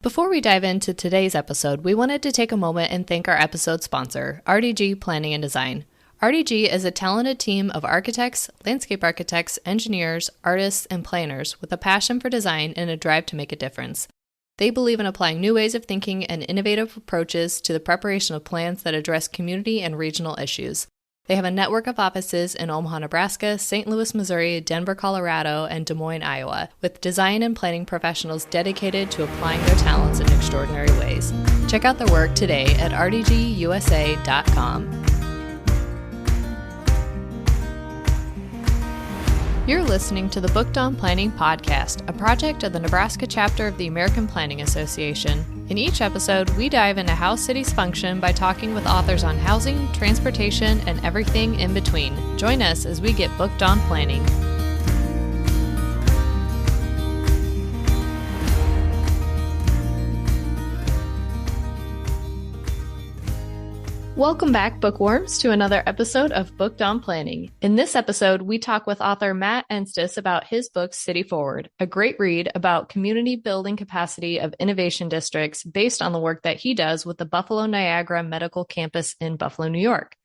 Before we dive into today's episode, we wanted to take a moment and thank our episode sponsor, RDG Planning and Design. RDG is a talented team of architects, landscape architects, engineers, artists, and planners with a passion for design and a drive to make a difference. They believe in applying new ways of thinking and innovative approaches to the preparation of plans that address community and regional issues. They have a network of offices in Omaha, Nebraska, St. Louis, Missouri, Denver, Colorado, and Des Moines, Iowa, with design and planning professionals dedicated to applying their talents in extraordinary ways. Check out their work today at rdgusa.com. You're listening to the Booked on Planning podcast, a project of the Nebraska chapter of the American Planning Association. In each episode, we dive into how cities function by talking with authors on housing, transportation, and everything in between. Join us as we get booked on planning. Welcome back, bookworms, to another episode of Booked on Planning. In this episode, we talk with author Matt Enstice about his book, City Forward, a great read about community building capacity of innovation districts based on the work that he does with the Buffalo Niagara Medical Campus in Buffalo, New York.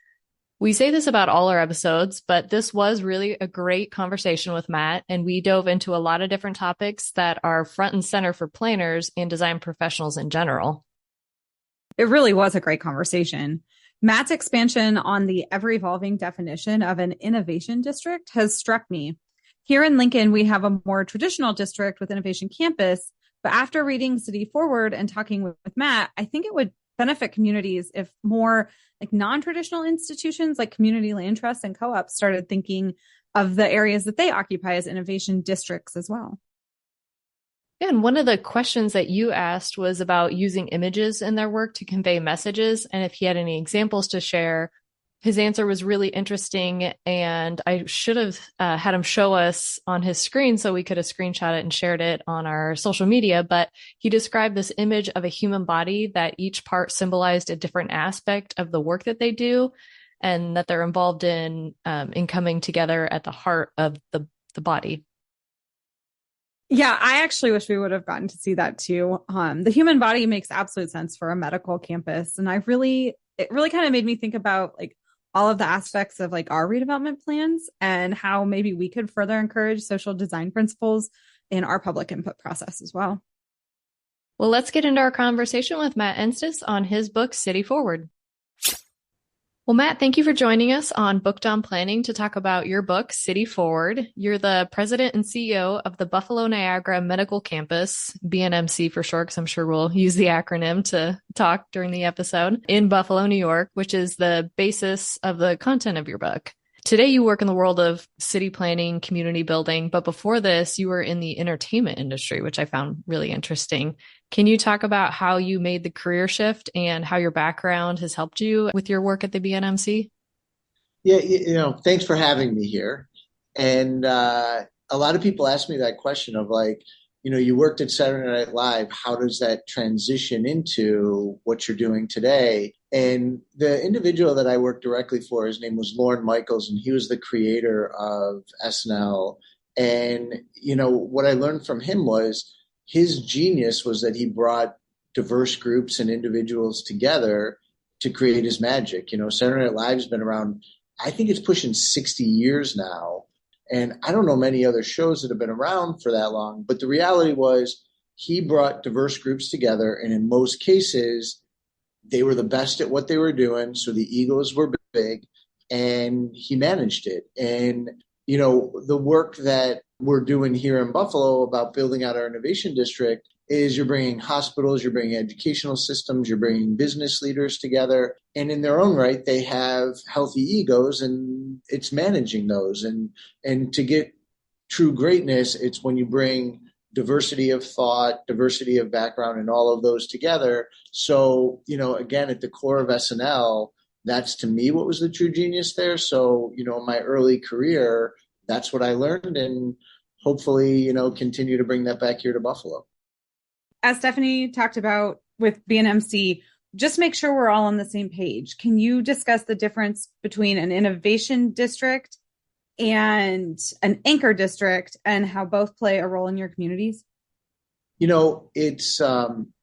We say this about all our episodes, but this was really a great conversation with Matt, and we dove into a lot of different topics that are front and center for planners and design professionals in general. It really was a great conversation. Matt's expansion on the ever-evolving definition of an innovation district has struck me. Here in Lincoln, we have a more traditional district with Innovation Campus, but after reading City Forward and talking with Matt, I think it would benefit communities if more like non-traditional institutions like community land trusts and co-ops started thinking of the areas that they occupy as innovation districts as well. And one of the questions that you asked was about using images in their work to convey messages, and if he had any examples to share. His answer was really interesting, and I should have had him show us on his screen so we could have screenshot it and shared it on our social media. But he described this image of a human body that each part symbolized a different aspect of the work that they do, and that they're involved in coming together at the heart of the body. Yeah, I actually wish we would have gotten to see that too. The human body makes absolute sense for a medical campus. And it really kind of made me think about like all of the aspects of like our redevelopment plans and how maybe we could further encourage social design principles in our public input process as well. Well, let's get into our conversation with Matt Enstice on his book, City Forward. Well, Matt, thank you for joining us on Booked on Planning to talk about your book, City Forward. You're the president and CEO of the Buffalo Niagara Medical Campus, BNMC for short, because I'm sure we'll use the acronym to talk during the episode, in Buffalo, New York, which is the basis of the content of your book. Today, you work in the world of city planning, community building, but before this, you were in the entertainment industry, which I found really interesting. Can you talk about how you made the career shift and how your background has helped you with your work at the BNMC? Yeah, thanks for having me here. And a lot of people ask me that question of like, you worked at Saturday Night Live. How does that transition into what you're doing today? And the individual that I worked directly for, his name was Lorne Michaels, and he was the creator of SNL. And, what I learned from him was his genius was that he brought diverse groups and individuals together to create his magic. Saturday Night Live has been around, I think it's pushing 60 years now. And I don't know many other shows that have been around for that long. But the reality was he brought diverse groups together. And in most cases, they were the best at what they were doing. So the egos were big and he managed it. And, the work that we're doing here in Buffalo about building out our innovation district is you're bringing hospitals, you're bringing educational systems, you're bringing business leaders together. And in their own right, they have healthy egos and it's managing those. And to get true greatness, it's when you bring diversity of thought, diversity of background, and all of those together. So, again, at the core of SNL, that's to me what was the true genius there. So, in my early career, that's what I learned and hopefully, continue to bring that back here to Buffalo. As Stephanie talked about with BNMC, just make sure we're all on the same page. Can you discuss the difference between an innovation district and an anchor district and how both play a role in your communities? It's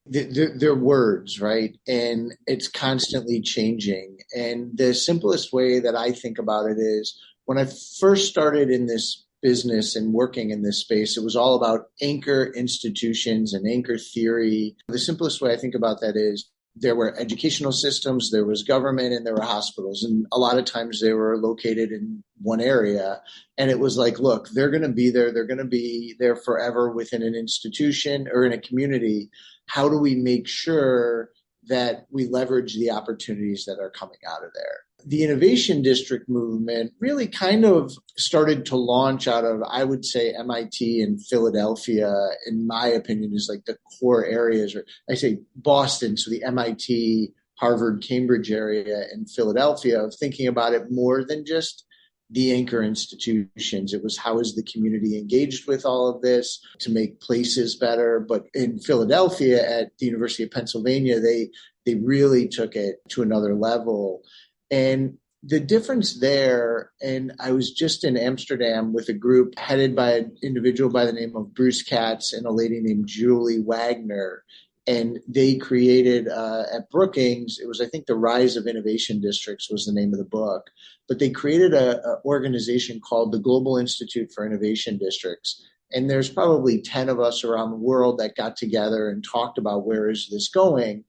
they're words, right? And it's constantly changing. And the simplest way that I think about it is when I first started in this business and working in this space, it was all about anchor institutions and anchor theory. The simplest way I think about that is there were educational systems, there was government, and there were hospitals. And a lot of times they were located in one area. And it was like, look, they're going to be there. They're going to be there forever within an institution or in a community. How do we make sure that we leverage the opportunities that are coming out of there? The innovation district movement really kind of started to launch out of, I would say, MIT and Philadelphia, in my opinion, is like the core areas, or I say Boston, so the MIT, Harvard, Cambridge area, and Philadelphia, of thinking about it more than just the anchor institutions. It was, how is the community engaged with all of this to make places better? But in Philadelphia at the University of Pennsylvania, they really took it to another level. And the difference there, and I was just in Amsterdam with a group headed by an individual by the name of Bruce Katz and a lady named Julie Wagner. And they created at Brookings, it was, I think, The Rise of Innovation Districts was the name of the book. But they created an organization called the Global Institute for Innovation Districts. And there's probably 10 of us around the world that got together and talked about where is this going.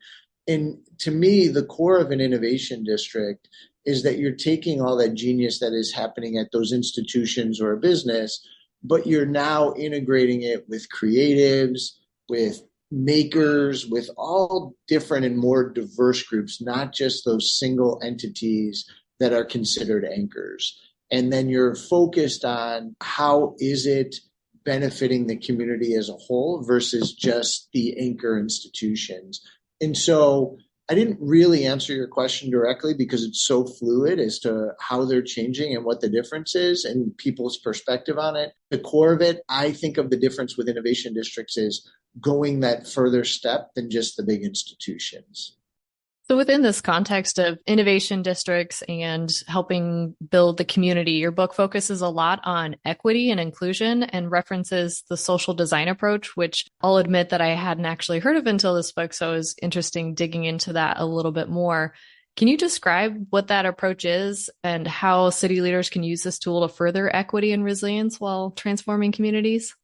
And to me, the core of an innovation district is that you're taking all that genius that is happening at those institutions or a business, but you're now integrating it with creatives, with makers, with all different and more diverse groups, not just those single entities that are considered anchors. And then you're focused on how is it benefiting the community as a whole versus just the anchor institutions. And so I didn't really answer your question directly because it's so fluid as to how they're changing and what the difference is and people's perspective on it. The core of it, I think of the difference with innovation districts is going that further step than just the big institutions. So within this context of innovation districts and helping build the community, your book focuses a lot on equity and inclusion and references the social design approach, which I'll admit that I hadn't actually heard of until this book. So it was interesting digging into that a little bit more. Can you describe what that approach is and how city leaders can use this tool to further equity and resilience while transforming communities?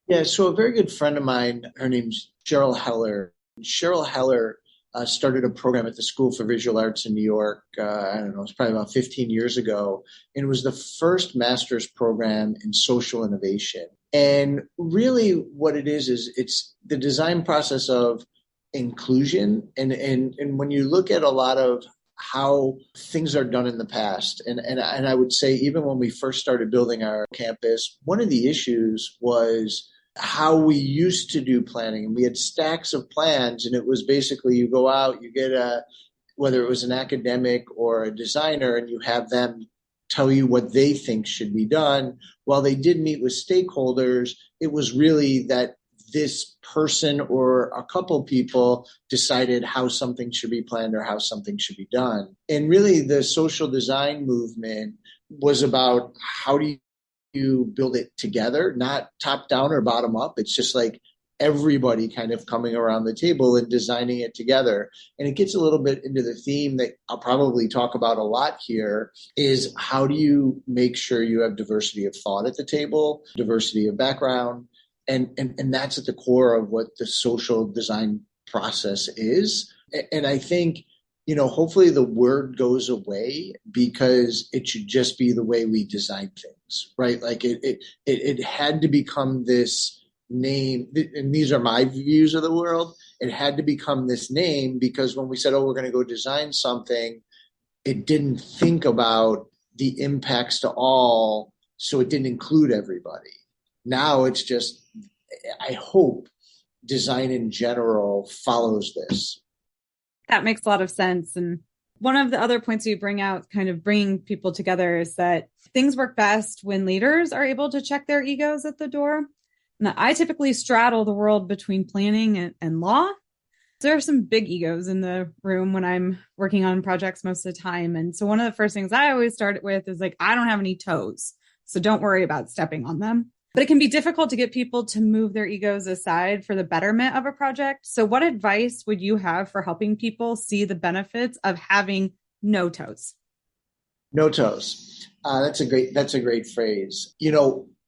Yeah, so a very good friend of mine, her name's Cheryl Heller. Cheryl Heller started a program at the School for Visual Arts in New York. I don't know, it's probably about 15 years ago. And it was the first master's program in social innovation. And really what it is it's the design process of inclusion. And when you look at a lot of how things are done in the past, and I would say even when we first started building our campus, one of the issues was how we used to do planning. And we had stacks of plans, and it was basically you go out, you get whether it was an academic or a designer, and you have them tell you what they think should be done. While they did meet with stakeholders, it was really that this person or a couple people decided how something should be planned or how something should be done. And really the social design movement was about how do you build it together, not top down or bottom up. It's just like everybody kind of coming around the table and designing it together. And it gets a little bit into the theme that I'll probably talk about a lot here is how do you make sure you have diversity of thought at the table, diversity of background, and that's at the core of what the social design process is. And I think, hopefully the word goes away because it should just be the way we design things, right? Like it had to become this name, and these are my views of the world. It had to become this name because when we said, we're going to go design something, it didn't think about the impacts to all, so it didn't include everybody. Now it's just, I hope design in general follows this. That makes a lot of sense. And one of the other points you bring out, kind of bringing people together, is that things work best when leaders are able to check their egos at the door. Now, I typically straddle the world between planning and law. There are some big egos in the room when I'm working on projects most of the time. And so one of the first things I always start with is like, I don't have any toes, so don't worry about stepping on them. But it can be difficult to get people to move their egos aside for the betterment of a project. So what advice would you have for helping people see the benefits of having no toes? No toes. That's a great phrase.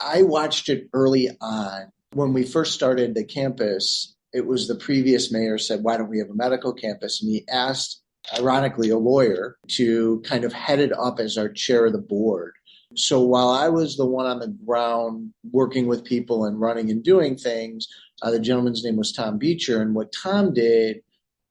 I watched it early on when we first started the campus. It was the previous mayor said, "Why don't we have a medical campus?" And he asked, ironically, a lawyer to kind of head it up as our chair of the board. So while I was the one on the ground working with people and running and doing things, the gentleman's name was Tom Beecher. And what Tom did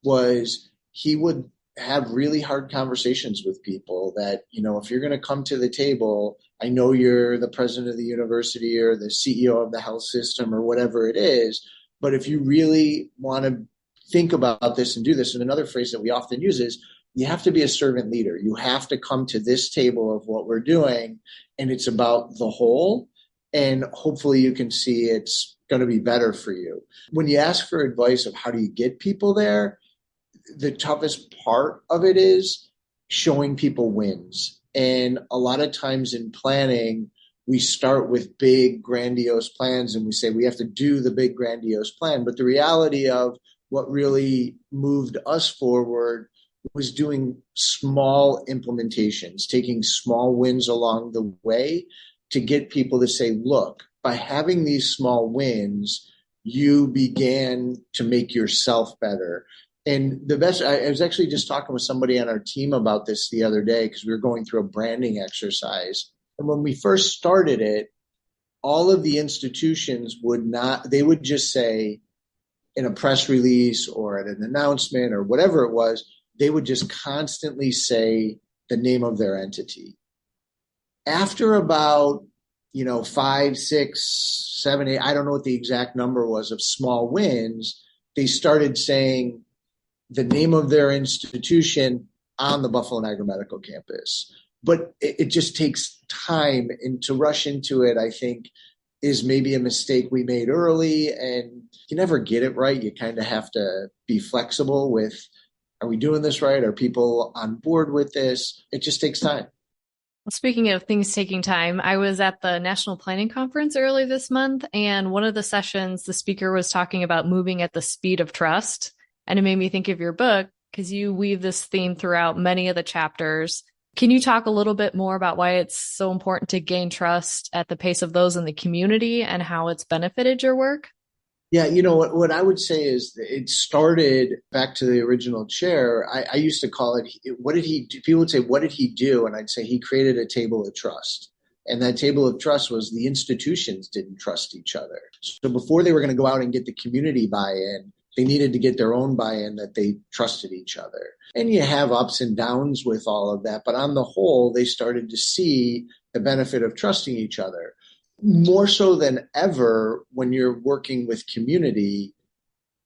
was he would have really hard conversations with people that, if you're going to come to the table, I know you're the president of the university or the CEO of the health system or whatever it is, but if you really want to think about this and do this, and another phrase that we often use is, you have to be a servant leader. You have to come to this table of what we're doing, and it's about the whole, and hopefully you can see it's going to be better for you. When you ask for advice of how do you get people there, the toughest part of it is showing people wins. And a lot of times in planning, we start with big, grandiose plans, and we say we have to do the big, grandiose plan. But the reality of what really moved us forward was doing small implementations, taking small wins along the way to get people to say, look, by having these small wins, you began to make yourself better. And the best, I was actually just talking with somebody on our team about this the other day because we were going through a branding exercise. And when we first started it, all of the institutions they would just say in a press release or at an announcement or whatever it was, they would just constantly say the name of their entity. After about, 5, 6, 7, 8, I don't know what the exact number was of small wins, they started saying the name of their institution on the Buffalo Niagara Medical Campus. But it just takes time, and to rush into it, I think, is maybe a mistake we made early, and you never get it right. You kind of have to be flexible with, are we doing this right? Are people on board with this? It just takes time. Well, speaking of things taking time, I was at the National Planning Conference early this month, and one of the sessions, the speaker was talking about moving at the speed of trust. And it made me think of your book because you weave this theme throughout many of the chapters. Can you talk a little bit more about why it's so important to gain trust at the pace of those in the community and how it's benefited your work? Yeah, what I would say is that it started back to the original chair. I used to call it, what did he do? People would say, what did he do? And I'd say he created a table of trust. And that table of trust was the institutions didn't trust each other. So before they were going to go out and get the community buy-in, they needed to get their own buy-in that they trusted each other. And you have ups and downs with all of that. But on the whole, they started to see the benefit of trusting each other. More so than ever, when you're working with community,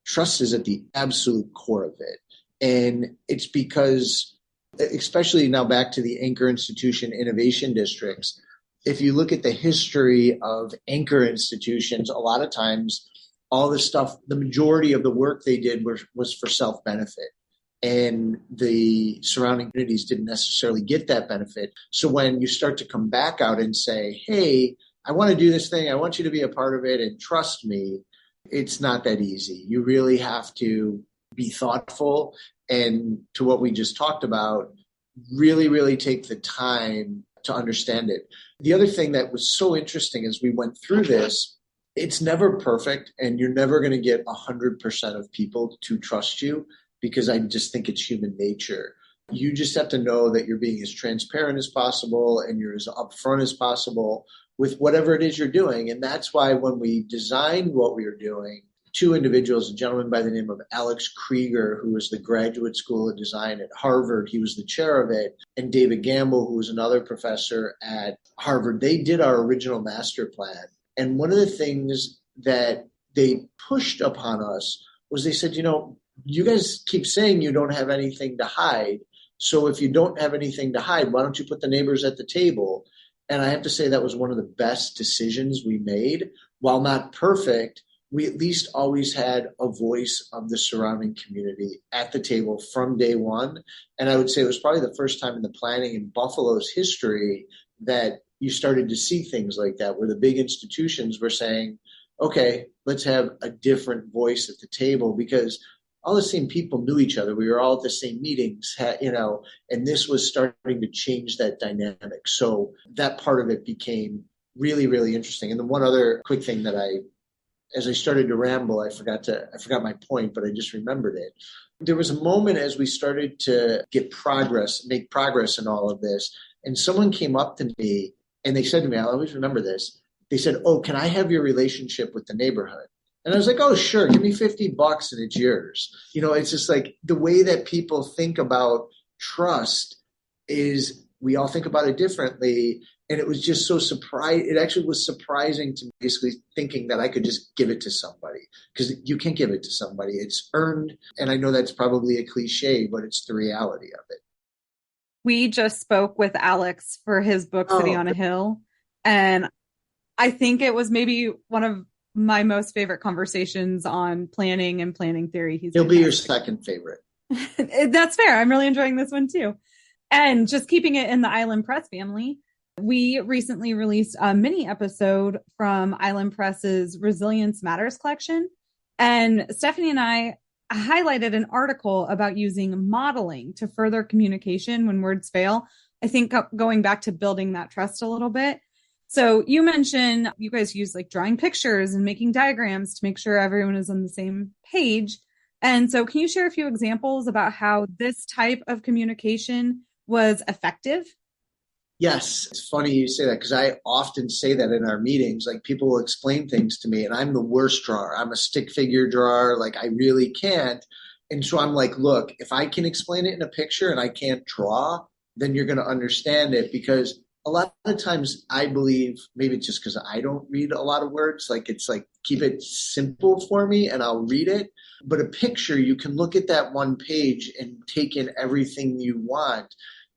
trust is at the absolute core of it. And it's because, especially now back to the anchor institution innovation districts, if you look at the history of anchor institutions, a lot of times all the stuff, the majority of the work they did was for self-benefit. And the surrounding communities didn't necessarily get that benefit. So when you start to come back out and say, hey, I want to do this thing, I want you to be a part of it and trust me, it's not that easy. You really have to be thoughtful, and to what we just talked about, really, really take the time to understand it. The other thing that was so interesting as we went through this, it's never perfect, and you're never going to get 100% of people to trust you, because I just think it's human nature. You just have to know that you're being as transparent as possible and you're as upfront as possible with whatever it is you're doing. And that's why when we designed what we were doing, two individuals, a gentleman by the name of Alex Krieger, who was the Graduate School of Design at Harvard, he was the chair of it, and David Gamble, who was another professor at Harvard, they did our original master plan. And one of the things that they pushed upon us was they said, you guys keep saying you don't have anything to hide. So if you don't have anything to hide, why don't you put the neighbors at the table? And I have to say that was one of the best decisions we made. While not perfect, we at least always had a voice of the surrounding community at the table from day one. And I would say it was probably the first time in the planning in Buffalo's history that you started to see things like that where the big institutions were saying, okay, let's have a different voice at the table, because all the same people knew each other. We were all at the same meetings, and this was starting to change that dynamic. So that part of it became really, really interesting. And the one other quick thing that as I started to ramble, I forgot my point, but I just remembered it. There was a moment as we started to make progress in all of this, and someone came up to me and they said to me, I'll always remember this. They said, "Oh, can I have your relationship with the neighborhood?" And I was like, "Oh, sure, give me $50 and it's yours." It's just like the way that people think about trust is we all think about it differently. And it was just so surprising. It actually was surprising to me, basically thinking that I could just give it to somebody, because you can't give it to somebody. It's earned. And I know that's probably a cliche, but it's the reality of it. We just spoke with Alex for his book, City on a Hill. And I think it was maybe one of my most favorite conversations on planning and planning theory. He'll be your second favorite. That's fair. I'm really enjoying this one too. And just keeping it in the Island Press family, we recently released a mini episode from Island Press's Resilience Matters collection. And Stephanie and I highlighted an article about using modeling to further communication when words fail. I think going back to building that trust a little bit. So you mentioned you guys use like drawing pictures and making diagrams to make sure everyone is on the same page. And so can you share a few examples about how this type of communication was effective? Yes, it's funny you say that, because I often say that in our meetings. Like, people will explain things to me and I'm the worst drawer. I'm a stick figure drawer. Like, I really can't. And so I'm like, look, if I can explain it in a picture and I can't draw, then you're going to understand it. Because a lot of times I believe, maybe it's just because I don't read a lot of words, like it's like, keep it simple for me and I'll read it. But a picture, you can look at that one page and take in everything you want.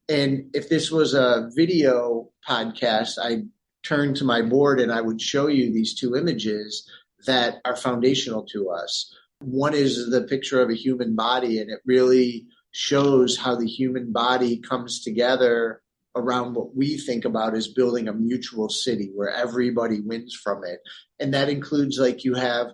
And if this was a video podcast, I'd turn to my board and I would show you these two images that are foundational to us. One is the picture of a human body, and it really shows how the human body comes together around what we think about as building a mutual city where everybody wins from it. And that includes, like, you have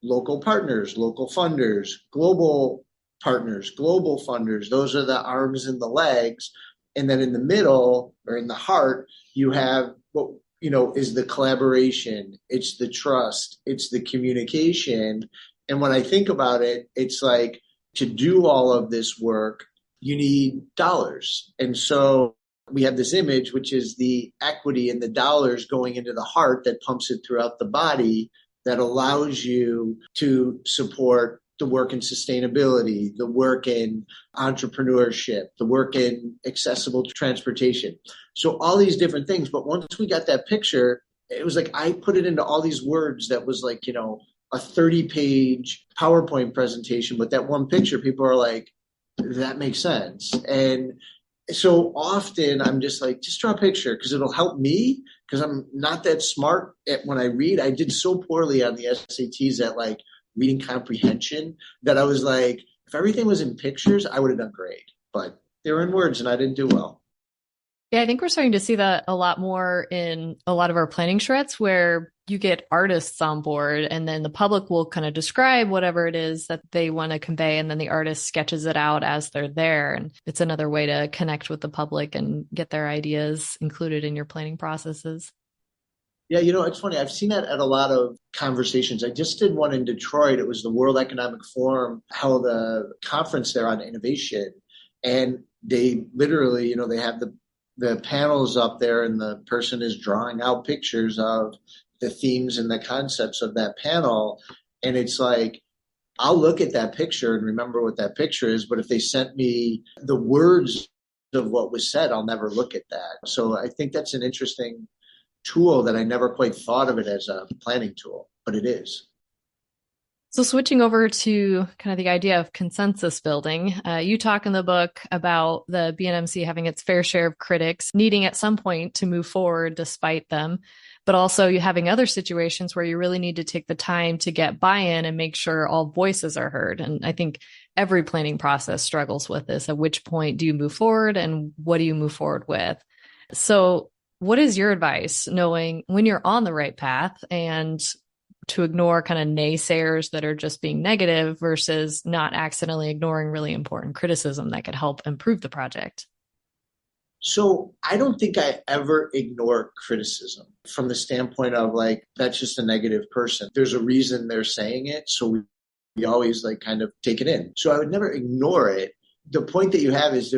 local partners, local funders, global partners, global funders. Those are the arms and the legs. And then in the middle, or in the heart, you have what, is the collaboration. It's the trust. It's the communication. And when I think about it, it's like, to do all of this work, you need dollars. And so we have this image, which is the equity and the dollars going into the heart that pumps it throughout the body, that allows you to support the work in sustainability, the work in entrepreneurship, the work in accessible transportation. So all these different things. But once we got that picture, it was like I put it into all these words that was like, a 30-page PowerPoint presentation. But that one picture, people are like, that makes sense. And so often I'm just like, just draw a picture, because it'll help me, because I'm not that smart when I read. I did so poorly on the SATs at like reading comprehension that I was like, if everything was in pictures, I would have done great. But they were in words and I didn't do well. Yeah, I think we're starting to see that a lot more in a lot of our planning charrettes, where you get artists on board and then the public will kind of describe whatever it is that they want to convey. And then the artist sketches it out as they're there. And it's another way to connect with the public and get their ideas included in your planning processes. Yeah, it's funny. I've seen that at a lot of conversations. I just did one in Detroit. It was the World Economic Forum held a conference there on innovation. And they literally, they have the panels up there and the person is drawing out pictures of the themes and the concepts of that panel. And it's like, I'll look at that picture and remember what that picture is. But if they sent me the words of what was said, I'll never look at that. So I think that's an interesting tool that I never quite thought of it as a planning tool, but it is. So switching over to kind of the idea of consensus building, you talk in the book about the BNMC having its fair share of critics, needing at some point to move forward despite them, but also you having other situations where you really need to take the time to get buy-in and make sure all voices are heard. And I think every planning process struggles with this. At which point do you move forward and what do you move forward with? So What is your advice knowing when you're on the right path and to ignore kind of naysayers that are just being negative versus not accidentally ignoring really important criticism that could help improve the project? So I don't think I ever ignore criticism from the standpoint of like, that's just a negative person. There's a reason they're saying it. So we always like kind of take it in. So I would never ignore it. The point that you have is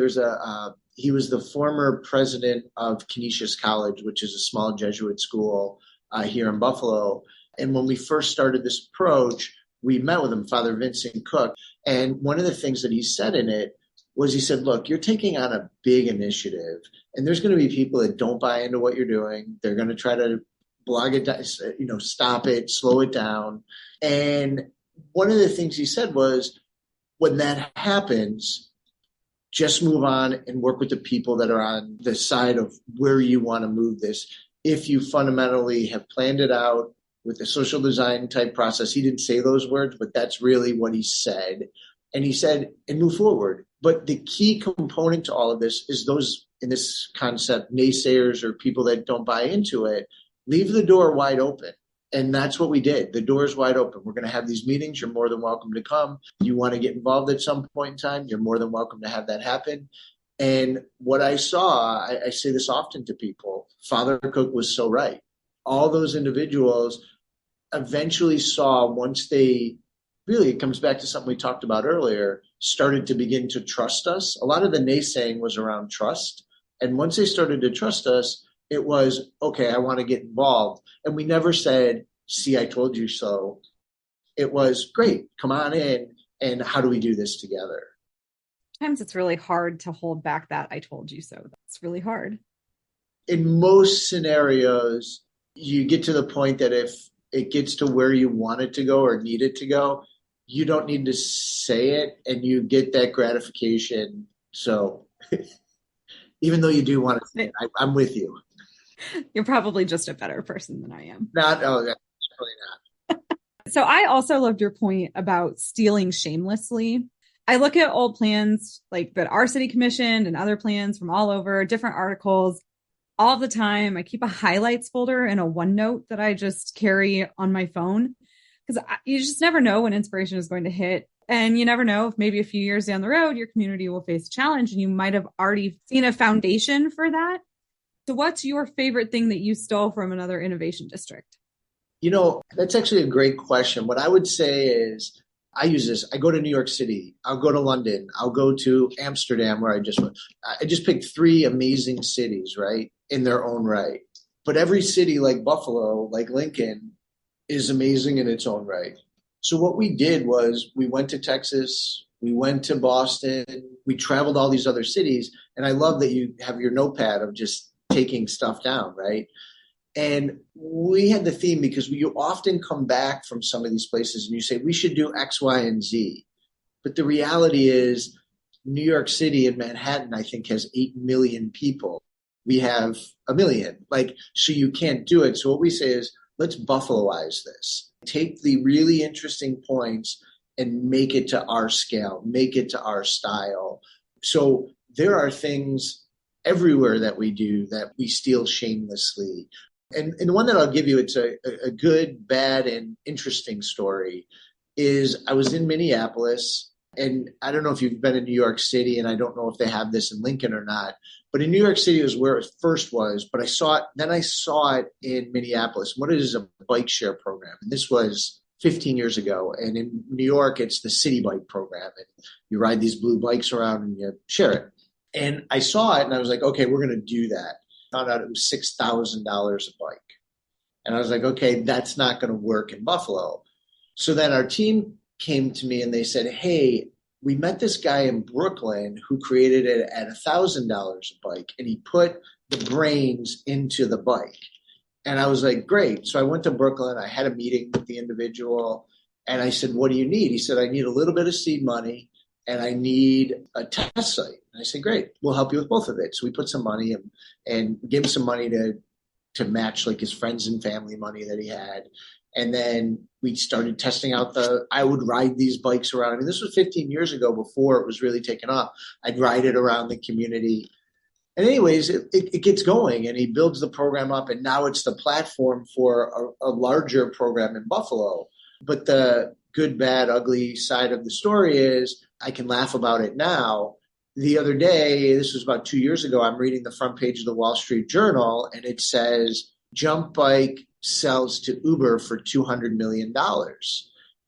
he was the former president of Canisius College, which is a small Jesuit school here in Buffalo. And when we first started this approach, we met with him, Father Vincent Cook. And one of the things that he said in it was he said, look, you're taking on a big initiative, and there's going to be people that don't buy into what you're doing. They're going to try to blog it, stop it, slow it down. And one of the things he said was, when that happens, just move on and work with the people that are on the side of where you want to move this. If you fundamentally have planned it out with a social design type process, he didn't say those words, but that's really what he said. And he said, and move forward. But the key component to all of this is those, in this concept, naysayers or people that don't buy into it, leave the door wide open. And that's what we did. The door is wide open. We're going to have these meetings. You're more than welcome to come. You want to get involved at some point in time, you're more than welcome to have that happen. And what I saw, I say this often to people, Father Cook was so right. All those individuals eventually saw, once they, really, it comes back to something we talked about earlier, started to begin to trust us. A lot of the naysaying was around trust. And once they started to trust us, it was, okay, I want to get involved. And we never said, see, I told you so. It was, great, come on in. And how do we do this together? Sometimes it's really hard to hold back that I told you so. That's really hard. In most scenarios, you get to the point that if it gets to where you want it to go or need it to go, you don't need to say it, and you get that gratification. So even though you do want to say it, I'm with you. You're probably just a better person than I am. That's really not. So I also loved your point about stealing shamelessly. I look at old plans like that our city commissioned and other plans from all over, different articles all the time. I keep a highlights folder in a OneNote that I just carry on my phone, because you just never know when inspiration is going to hit. And you never know if maybe a few years down the road, your community will face a challenge and you might have already seen a foundation for that. So what's your favorite thing that you stole from another innovation district? That's actually a great question. What I would say is, I use this. I go to New York City. I'll go to London. I'll go to Amsterdam, where I just went. I just picked 3 amazing cities, right, in their own right. But every city, like Buffalo, like Lincoln, is amazing in its own right. So what we did was we went to Texas, we went to Boston, we traveled all these other cities. And I love that you have your notepad of just taking stuff down, right? And we had the theme because you often come back from some of these places and you say, we should do X, Y, and Z. But the reality is New York City and Manhattan, I think, has 8 million people. We have 1 million. So you can't do it. So what we say is, let's Buffaloize this. Take the really interesting points and make it to our scale, make it to our style. So there are things everywhere that we do that we steal shamelessly. And the one that I'll give you, it's a good, bad, and interesting story, is I was in Minneapolis, and I don't know if you've been in New York City, and I don't know if they have this in Lincoln or not, but in New York City was where it first was, but I saw it in Minneapolis. What it is a bike share program, and this was 15 years ago, and in New York, it's the city bike program, and you ride these blue bikes around and you share it. And I saw it, and I was like, okay, we're going to do that. Found out it was $6,000 a bike. And I was like, okay, that's not going to work in Buffalo. So then our team came to me and they said, hey, we met this guy in Brooklyn who created it at $1,000 a bike, and he put the brains into the bike. And I was like, great. So I went to Brooklyn. I had a meeting with the individual, and I said, what do you need? He said, I need a little bit of seed money, and I need a test site. And I said, great, we'll help you with both of it. So we put some money and gave him some money to match like his friends and family money that he had. And then we started testing out I would ride these bikes around. I mean, this was 15 years ago, before it was really taken off. I'd ride it around the community. And anyways, it gets going and he builds the program up and now it's the platform for a larger program in Buffalo. But the good, bad, ugly side of the story is I can laugh about it now. The other day, this was about 2 years ago, I'm reading the front page of the Wall Street Journal and it says Jump Bike sells to Uber for $200 million.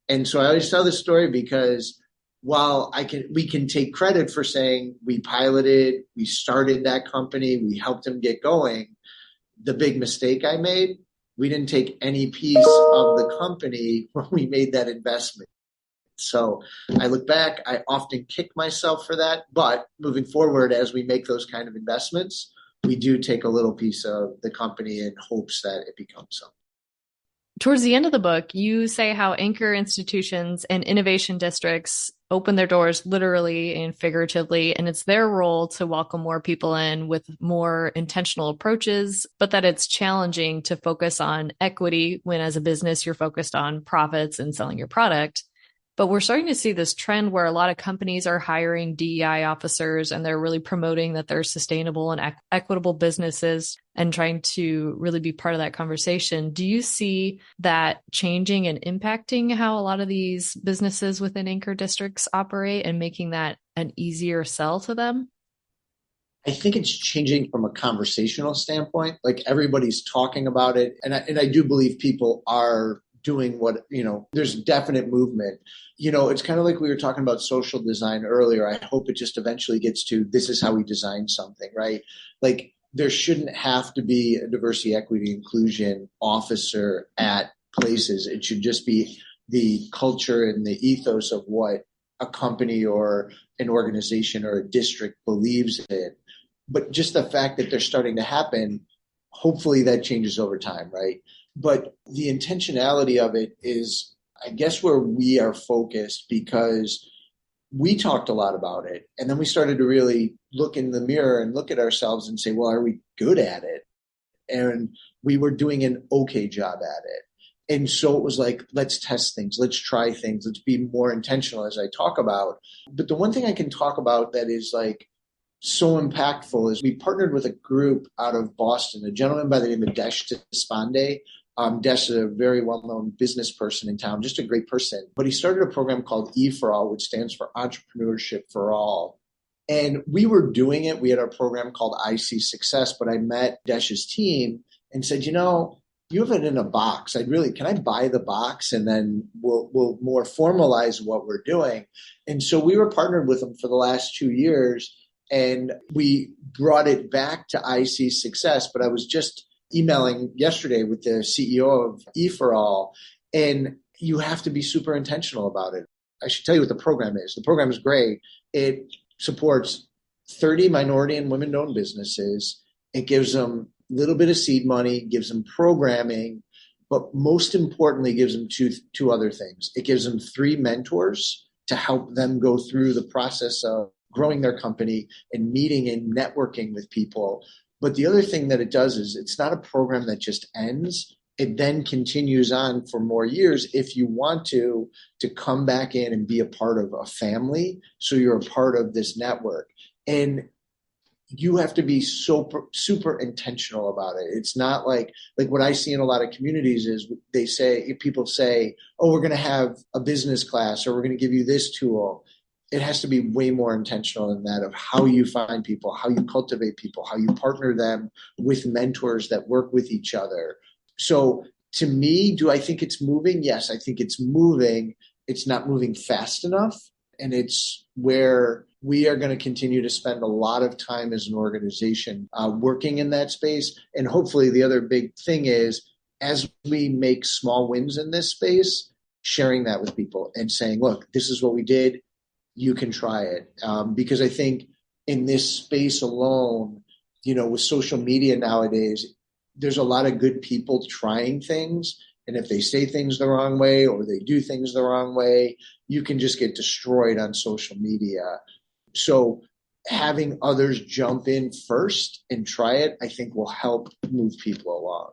And so I always tell this story because while we can take credit for saying we piloted, we started that company, we helped them get going. The big mistake I made, we didn't take any piece of the company when we made that investment. So I look back, I often kick myself for that, but moving forward, as we make those kind of investments, we do take a little piece of the company in hopes that it becomes something. Towards the end of the book, you say how anchor institutions and innovation districts open their doors literally and figuratively, and it's their role to welcome more people in with more intentional approaches, but that it's challenging to focus on equity when as a business you're focused on profits and selling your product. But we're starting to see this trend where a lot of companies are hiring DEI officers and they're really promoting that they're sustainable and equitable businesses and trying to really be part of that conversation. Do you see that changing and impacting how a lot of these businesses within anchor districts operate and making that an easier sell to them? I think it's changing from a conversational standpoint. Like everybody's talking about it. And I do believe people are doing what, there's definite movement. It's kind of like we were talking about social design earlier. I hope it just eventually gets to this is how we design something, right? Like there shouldn't have to be a diversity, equity, inclusion officer at places. It should just be the culture and the ethos of what a company or an organization or a district believes in. But just the fact that they're starting to happen, hopefully that changes over time, right? But the intentionality of it is, I guess, where we are focused because we talked a lot about it. And then we started to really look in the mirror and look at ourselves and say, well, are we good at it? And we were doing an okay job at it. And so it was like, let's test things. Let's try things. Let's be more intentional as I talk about. But the one thing I can talk about that is like so impactful is we partnered with a group out of Boston, a gentleman by the name of Desh Deshpande. Desh is a very well-known business person in town, just a great person. But he started a program called E for All, which stands for Entrepreneurship for All. And we were doing it. We had our program called I See Success, but I met Desh's team and said, you have it in a box. Can I buy the box and then we'll more formalize what we're doing? And so we were partnered with them for the last 2 years and we brought it back to I See Success. But I was just emailing yesterday with the CEO of E for All, and you have to be super intentional about it. I should tell you what the program is. The program is great. It supports 30 minority and women-owned businesses. It gives them a little bit of seed money, gives them programming, but most importantly, gives them two other things. It gives them 3 mentors to help them go through the process of growing their company and meeting and networking with people. But the other thing that it does is it's not a program that just ends. It then continues on for more years if you want to come back in and be a part of a family. So you're a part of this network. And you have to be super intentional about it. It's not like what I see in a lot of communities is people say, oh, we're going to have a business class or we're going to give you this tool. It has to be way more intentional than that of how you find people, how you cultivate people, how you partner them with mentors that work with each other. So to me, do I think it's moving? Yes, I think it's moving. It's not moving fast enough. And it's where we are going to continue to spend a lot of time as an organization working in that space. And hopefully the other big thing is as we make small wins in this space, sharing that with people and saying, look, this is what we did. You can try it. Because I think in this space alone, with social media nowadays, there's a lot of good people trying things. And if they say things the wrong way or they do things the wrong way, you can just get destroyed on social media. So having others jump in first and try it, I think will help move people along.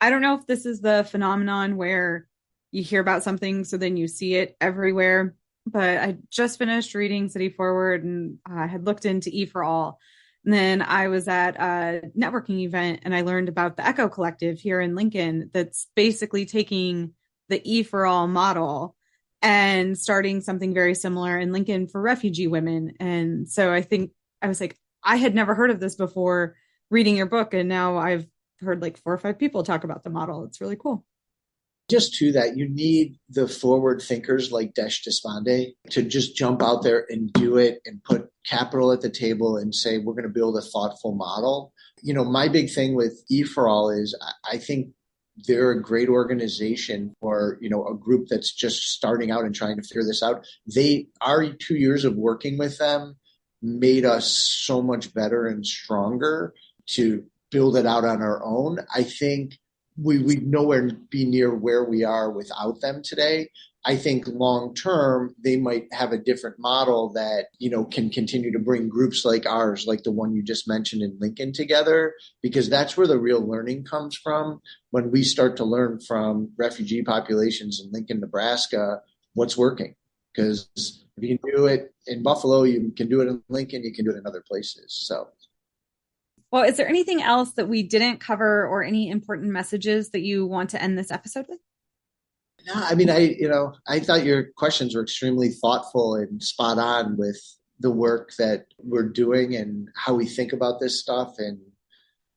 I don't know if this is the phenomenon where you hear about something, so then you see it everywhere. But I just finished reading City Forward and I had looked into E for All. And then I was at a networking event and I learned about the Echo Collective here in Lincoln that's basically taking the E for All model and starting something very similar in Lincoln for refugee women. And so I think I was like, I had never heard of this before reading your book. And now I've heard like 4 or 5 people talk about the model. It's really cool. Just to that, you need the forward thinkers like Desh Deshpande to just jump out there and do it and put capital at the table and say, we're going to build a thoughtful model. My big thing with E4All is I think they're a great organization for, a group that's just starting out and trying to figure this out. Our 2 years of working with them made us so much better and stronger to build it out on our own. I think we'd nowhere be near where we are without them today. I think long term, they might have a different model that, can continue to bring groups like ours, like the one you just mentioned in Lincoln together, because that's where the real learning comes from. When we start to learn from refugee populations in Lincoln, Nebraska, what's working. Because if you can do it in Buffalo, you can do it in Lincoln, you can do it in other places. So. Well, is there anything else that we didn't cover or any important messages that you want to end this episode with? No, I thought your questions were extremely thoughtful and spot on with the work that we're doing and how we think about this stuff. And,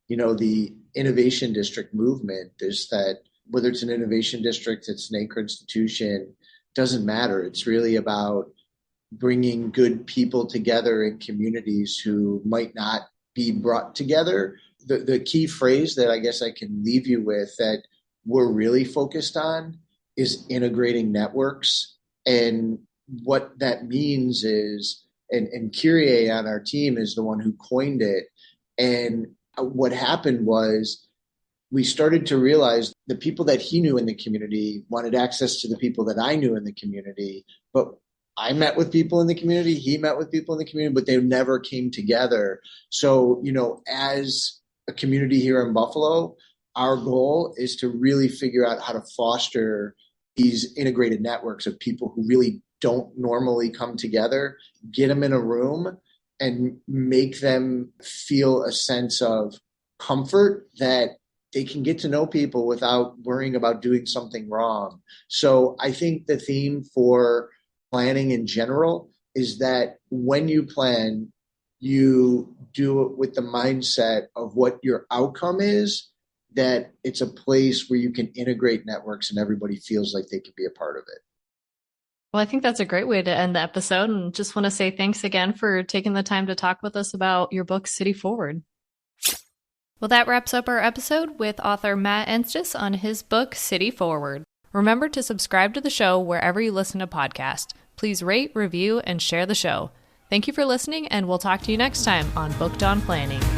the innovation district movement is that whether it's an innovation district, it's an anchor institution, doesn't matter. It's really about bringing good people together in communities who might not be brought together. The key phrase that I guess I can leave you with that we're really focused on is integrating networks. And what that means is, and Kyrie on our team is the one who coined it. And what happened was we started to realize the people that he knew in the community wanted access to the people that I knew in the community, but I met with people in the community, he met with people in the community, but they never came together. So, as a community here in Buffalo, our goal is to really figure out how to foster these integrated networks of people who really don't normally come together, get them in a room and make them feel a sense of comfort that they can get to know people without worrying about doing something wrong. So I think the theme for planning in general is that when you plan, you do it with the mindset of what your outcome is, that it's a place where you can integrate networks and everybody feels like they can be a part of it. Well, I think that's a great way to end the episode, and just want to say thanks again for taking the time to talk with us about your book, City Forward. Well, that wraps up our episode with author Matt Enstice on his book, City Forward. Remember to subscribe to the show wherever you listen to podcasts. Please rate, review, and share the show. Thank you for listening, and we'll talk to you next time on Booked on Planning.